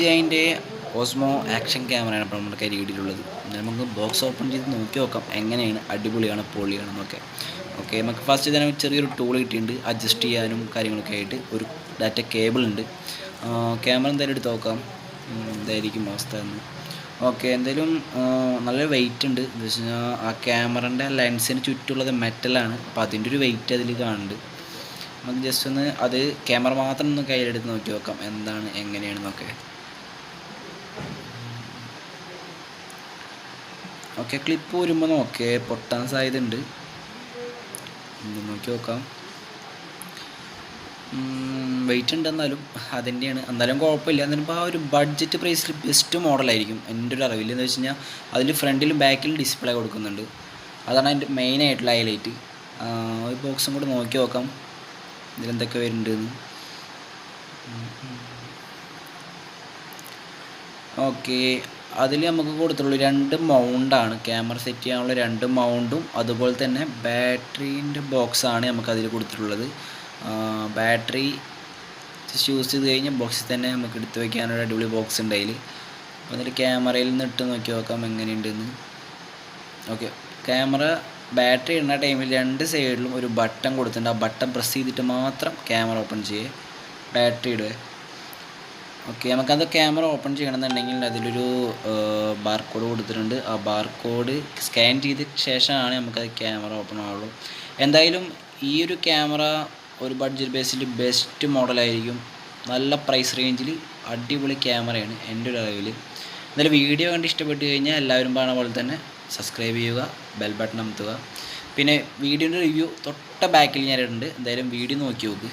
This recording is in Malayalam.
DJIൻ്റെ ഓസ്മോ ആക്ഷൻ ക്യാമറയാണ് ഇപ്പോൾ നമ്മുടെ കയ്യിൽ കിട്ടിയിട്ടുള്ളത്. നമുക്ക് ബോക്സ് ഓപ്പൺ ചെയ്ത് നോക്കി നോക്കാം എങ്ങനെയാണ്, അടിപൊളിയാണ് പൊളിയാണെന്നൊക്കെ. ഓക്കെ, നമുക്ക് ഫസ്റ്റ് തന്നെ ചെറിയൊരു ടൂൾ കിട്ടിയിട്ടുണ്ട് അഡ്ജസ്റ്റ് ചെയ്യാനും കാര്യങ്ങളൊക്കെ ആയിട്ട്. ഒരു ഡാറ്റ കേബിൾ ഉണ്ട്. ക്യാമറ എന്തായാലും എടുത്ത് നോക്കാം എന്തായിരിക്കും അവസ്ഥ എന്ന്. ഓക്കെ, എന്തായാലും നല്ല വെയിറ്റ് ഉണ്ട്. എന്ന് വെച്ച് കഴിഞ്ഞാൽ ആ ക്യാമറൻ്റെ ലെൻസിന് ചുറ്റുള്ളത് മെറ്റലാണ്, അപ്പോൾ അതിൻ്റെ ഒരു വെയിറ്റ് അതിൽ കാണുന്നുണ്ട്. നമുക്ക് ജസ്റ്റ് ഒന്ന് അത് ക്യാമറ മാത്രം ഒന്ന് കയ്യിലെടുത്ത് നോക്കി നോക്കാം എന്താണ് എങ്ങനെയാണെന്നൊക്കെ. ഓക്കെ, ക്ലിപ്പ് വരുമ്പോൾ നോക്കേ പൊട്ടാൻ സാധ്യത ഉണ്ട്, നോക്കി നോക്കാം. വെയിറ്റ് ഉണ്ട്, എന്നാലും അതിൻ്റെയാണ്, എന്നാലും കുഴപ്പമില്ല. എന്നാലും ഇപ്പോൾ ആ ഒരു ബഡ്ജറ്റ് പ്രൈസിൽ ബെസ്റ്റ് മോഡലായിരിക്കും എൻ്റെ ഒരു അറിവിൽ. എന്ന് വെച്ച് കഴിഞ്ഞാൽ അതിൽ ഫ്രണ്ടിലും ബാക്കിലും ഡിസ്പ്ലേ കൊടുക്കുന്നുണ്ട്, അതാണ് അതിൻ്റെ മെയിനായിട്ടുള്ള ഹൈലൈറ്റ്. ഒരു ബോക്സും കൂടി നോക്കി നോക്കാം ഇതിലെന്തൊക്കെ വരുന്നുണ്ടെന്ന്. ഓക്കെ, അതിൽ നമുക്ക് കൊടുത്തുള്ളൂ 2 മൗണ്ടാണ്, ക്യാമറ സെറ്റ് ചെയ്യാനുള്ള 2 മൗണ്ടും അതുപോലെ തന്നെ ബാറ്ററീൻ്റെ ബോക്സാണ് നമുക്കതിൽ കൊടുത്തിട്ടുള്ളത്. ബാറ്ററി യൂസ് ചെയ്ത് കഴിഞ്ഞാൽ ബോക്സിൽ തന്നെ നമുക്ക് എടുത്ത് വയ്ക്കാനൊരു അടിപൊളി ബോക്സ് ഉണ്ട് അതിൽ. അപ്പോൾ അതിൽ ക്യാമറയിൽ നിന്ന് ഇട്ട് നോക്കി നോക്കാം എങ്ങനെയുണ്ടെന്ന്. ഓക്കെ, ക്യാമറ ബാറ്ററി ഇടുന്ന ടൈമിൽ 2 സൈഡിലും ഒരു ബട്ടൺ കൊടുത്തിട്ടുണ്ട്. ആ ബട്ടൺ പ്രസ് ചെയ്തിട്ട് മാത്രം ക്യാമറ ഓപ്പൺ ചെയ്യേ, ബാറ്ററി ഇടുക. ഓക്കെ, നമുക്കത് ക്യാമറ ഓപ്പൺ ചെയ്യണമെന്നുണ്ടെങ്കിൽ അതിലൊരു ബാർകോഡ് കൊടുത്തിട്ടുണ്ട്. ആ ബാർകോഡ് സ്കാൻ ചെയ്ത ശേഷമാണ് നമുക്കത് ക്യാമറ ഓപ്പൺ ആവുള്ളൂ. എന്തായാലും ഈ ഒരു ക്യാമറ ഒരു ബഡ്ജറ്റ് ബേസിൽ ബെസ്റ്റ് മോഡലായിരിക്കും. നല്ല പ്രൈസ് റേഞ്ചിൽ അടിപൊളി ക്യാമറയാണ് എൻ്റെ ഒരു അറിവിൽ. എന്തായാലും വീഡിയോ കണ്ട് ഇഷ്ടപ്പെട്ട് കഴിഞ്ഞാൽ എല്ലാവരും പറയുന്ന പോലെ തന്നെ സബ്സ്ക്രൈബ് ചെയ്യുക, ബെൽ ബട്ടൺ അമർത്തുക. പിന്നെ വീഡിയോൻ്റെ റിവ്യൂ തൊട്ട ബാക്കിൽ ഞാൻ ഇടുന്നുണ്ട്, എന്തായാലും വീഡിയോ നോക്കി നോക്ക്.